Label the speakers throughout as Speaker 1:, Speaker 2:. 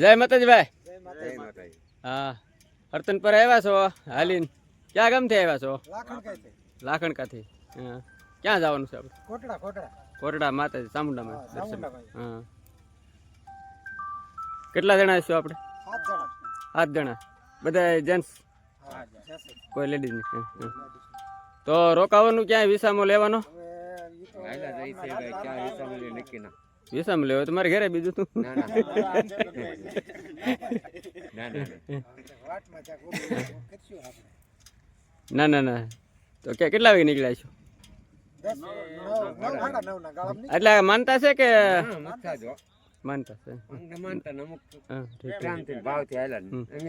Speaker 1: જય માતાજી ભાઈ. હા, હરતન પર આવ્યા છો હાલીન? ક્યાં ગામથી આવ્યા છો? લાખણકાથી. હા, ક્યાં જવાનું છે આપણે? કોટડા માતાજી ચામુંડામાં દર્શન. હા, કેટલા જણા છો આપણે? 7 જણા. બધા જેન્ટ્સ, કોઈ લેડીઝ નહીં? તો રોકાવાનું ક્યાંય વિસામો લેવાનો? વિસામ લેવો તમારે ઘરે બીજું તું? ના ના ના. તો કેટલા વાગે નીકળ્યા છો? એટલે માનતા છે કે માનતા છે?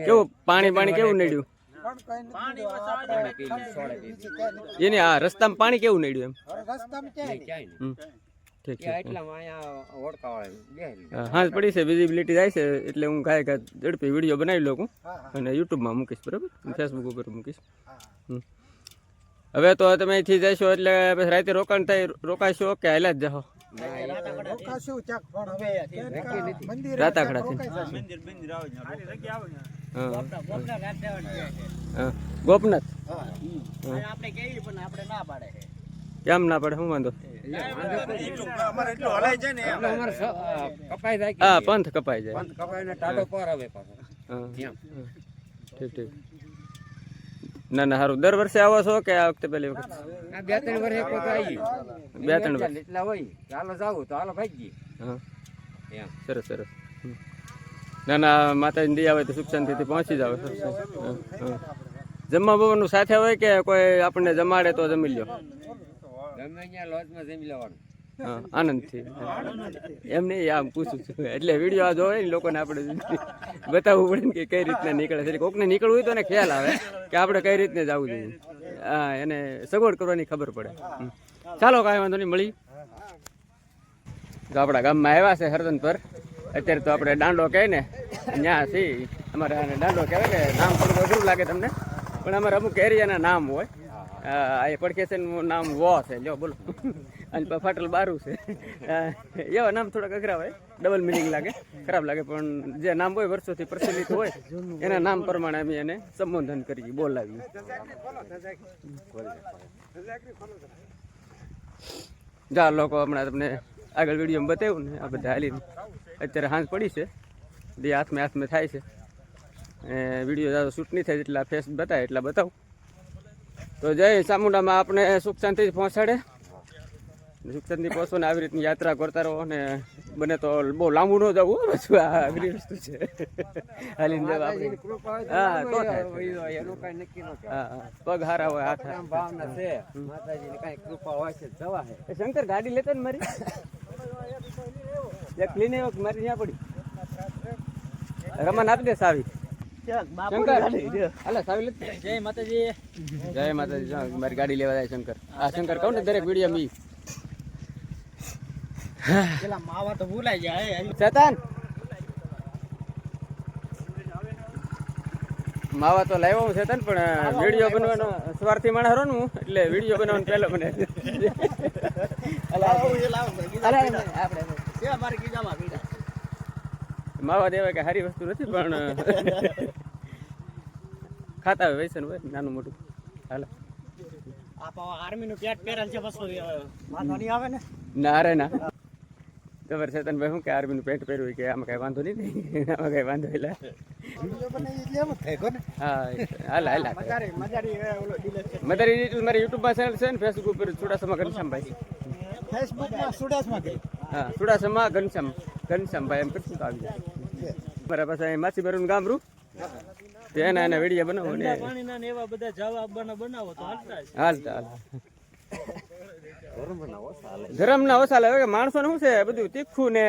Speaker 1: કેવું પાણી કેવું નડ્યું એની? આ રસ્તામાં પાણી કેવું નડ્યું એમ? હા પડી છે, વિઝિબિલિટી જાય છે એટલે હું કાંઈ ઝડપી વિડીયો બનાવી લઉં અને યુટ્યુબમાં મૂકીશ, બરાબર? ફેસબુક ઉપર મૂકીશ. હવે તો તમે અહીંથી જશો એટલે પછી રાતે રોકાશો કે હાલ્યા જ જાઓ? ગોપનાથ કેમ ના પડે? શું વાંધો? હા, પંથ કપાઈ જાય. ઠીક ઠીક. ના ના સારું. દર વર્ષે આવો છો કે આ વખતે પહેલી વખત? 2-3 વર્ષ. 2-3 વર્ષ એટલા હોય. હાલો જાવ તો હાલો ભાગી. હા, સરસ સરસ. ના ના, માતાજી દયા હોય તો સુખ શાંતિથી પહોંચી જાવ. જમવા બમવાનું સાથે હોય કે કોઈ આપણને જમાડે તો જમી લ્યો? હા, આનંદથી. એમ નહીં, આમ પૂછું છું એટલે વિડીયો આ જોવે ને લોકોને આપણે બતાવવું પડે ને કે કઈ રીતના નીકળે છે. કોકને નીકળવું હોય તો એને ખ્યાલ આવે કે આપણે કઈ રીતને જવું જોઈએ. હા, એને સગવડ કરવાની ખબર પડે. ચાલો, કાંઈ વાંધો નહીં, મળી. તો આપણા ગામમાં આવ્યા છે હરદન પર. અત્યારે તો આપણે દાંડો કહે ને ત્યાં છીએ. અમારે આને દાંડો કહેવાય કે નામ થોડું અઘરું લાગે તમને, પણ અમારે અમુક એરિયાના નામ હોય. આ પડકેશનનું નામ વો છે, લ્યો બોલો. અને ફાટલ બારું છે. એવા નામ થોડાક અઘરા હોય, ડબલ મિનિંગ લાગે, ખરાબ લાગે, પણ જે નામ હોય વર્ષોથી પ્રચલિત હોય એના નામ પ્રમાણે અમે એને સંબોધન કરીએ, બોલાવીએ. જા લોકો હમણાં તમને આગળ વિડીયોમાં બતાવ્યું ને આ બધા હાલીને અત્યારે હાંજ પડી છે, જે હાથમાં થાય છે. વિડીયો જ્યાદા શૂટ નહીં થાય એટલા ફેસ બતાવે એટલા બતાવું. તો જય ચામુંડામાં આપણે સુખ શાંતિથી પહોંચાડે. સુખ શાંતિ પહોંચો ને આવી રીતની યાત્રા કરતા રહો. અને બને તો બહુ લાંબુ ન જવું, પાછું આ અઘરી વસ્તુ છે હાલીને જવા. હા, તો હા, પગ હારા હોય, હાથ ભાવના છે, માતાજીની કાંઈ કૃપા હોય છે જવા. શંકર ગાડી લેતો ને મારી એક લઈને મારી ત્યાં પડી. રમણ આપી દે સાવી. શંકર હાલે સાવી લે. જય માતાજી. જય માતાજી. મારી ગાડી લેવા જાય શંકર. આ શંકર કહું ને દરેક વિડીયો મી માવા તો ભૂલાઈ જાય. ચેતન માવા તો લાવ્યો હું ચેતન, પણ વિડીયો બનવાનો સ્વાર્થી માણસ હરો ને હું, એટલે વિડીયો બનાવવાનો પહેલો બને. માવા દેવા કે સારી વસ્તુ નથી, પણ ખાતા હોય વૈસન હોય નાનું મોટું. હાલો, આર્મી નું પેટ પહેરેલ છે, આવે ને? ના અરે ના, ખબર છે તને ભાઈ શું કે આર્મી નું પેન્ટ પહેર્યું કે આમાં કઈ વાંધો નહીં, આમાં કઈ વાંધો એટલે. હા હાલ હાલ મદારી મારી યુટ્યુબમાં ચેનલ છે ને, ફેસબુક ઉપર ચુડાસમા ઘનશ્યામભાઈ. ફેસબુકમાં હા, ચુડાસમા ઘનશ્યામભાઈ એમ કરશું તો આવી જાય. મારા પાસે માછી ભરવાનું ગામ રૂ એના વિડીયો બનાવો ને એવા બધા જવાબ બનાવો તો હાલતા ધરમ ના ઓછા લાવે. માણસો ને શું છે બધું તીખું ને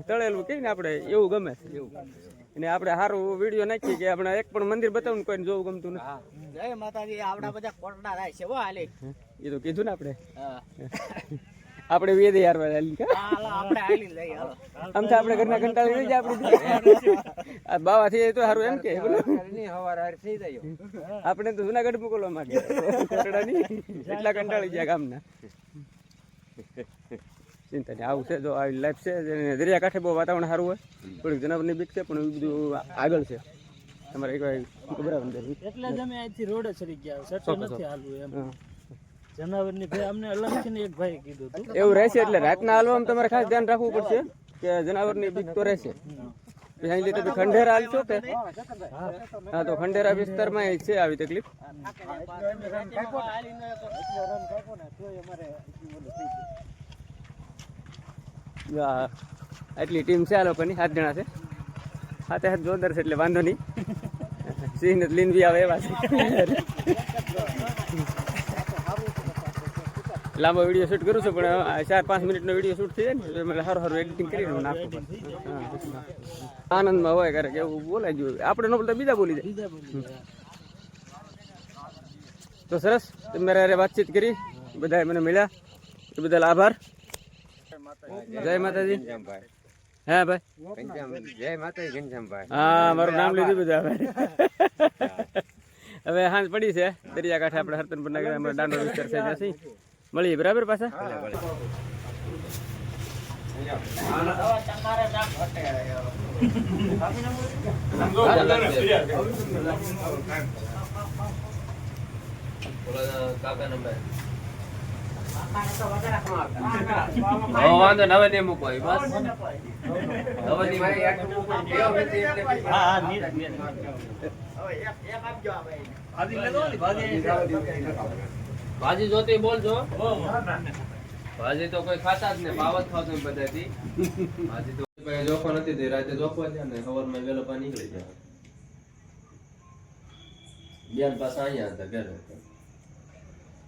Speaker 1: તળેલું કઈ ને આપણે એવું ગમે છે એવું. અને આપણે સારું વિડીયો નાખીએ કે આપણે એક પણ મંદિર બતાવું કોઈને જોવું ગમતું નથી. જય માતાજી. આપડા બધા કોટડા થાય છે હાલે, એ તો કીધું ને આપણે. આપણે વેદ યાર આમ તો આપણે ઘરના કંટાળી રહી જાય. બાવા થઈ જાય તો સારું એમ કે થઈ જાય. આપણે તો જુનાગઢ મોકલવા માંગે એટલા કંટાળી ગયા ગામના. ચિંતા નહીં. આવું છે જો આવી લાઈફ છે. દરિયાકાંઠે બહુ વાતાવરણ સારું હોય, થોડીક જનાવરની બીક છે, પણ એ બધું આગળ છે. તમારે એક વાર બરાબર
Speaker 2: એટલે જ અમે અહીંથી રોડે ચડી ગયા, સટો નથી હાલવું એમ. જનાવરની ભાઈ અમને અલગથી એક ભાઈ કીધું હતું
Speaker 1: એવું રહેશે. એટલે રાતના હાલવામાં તમારે ખાસ ધ્યાન રાખવું પડશે કે જનાવરની બીક તો રહેશે. અહીં લીધે તમે ખંડેરા હાલશો કે? હા, તો ખંડેરા વિસ્તારમાં છે આવી તકલીફ. આટલી ટીમ છે આ લોકોની, 7 જણા છે. 7 જોરદાર છે એટલે વાંધો નહીં. સિંહ ને લીન બી આવે એવા છે. લાંબો વિડીયો શૂટ કરું છું, પણ 4-5 મિનિટનો વિડીયો શૂટ થઈ જાય ને એટલે સારું એડિટિંગ કરીને નાખવું પડે. આનંદમાં હોય ક્યારેક એવું બોલાય ગયું, આપણે ન બોલતા બીજા બોલી જાય. તો સરસ, તમે મારે વાતચીત કરી, બધા મને મળ્યા એ બદલ આભાર. જય માતાજી. હા ભાઈ,
Speaker 3: જય માતાજી ઘનશ્યામભાઈ.
Speaker 1: હા, મારું નામ લીધું બધા. હવે સાંજ પડી છે, દરિયાકાંઠે આપણે હરતનપુર નગર દાંડો વિસ્તાર થઈ જશે. મળીએ બરાબર પાછા. વાંધો નવે નહીં મૂકો બસ. ભાજી જોતી બોલજો. ભાજી તો કોઈ ખાતા જ ને, ભાવત ખાતો બધાથી. ભાજી તો જોખો નથી, રાતે જોખવા છે ને સવારમાં વેલો પા નીકળી જાય. બેન પાછા અહીંયા હતા ઘરે.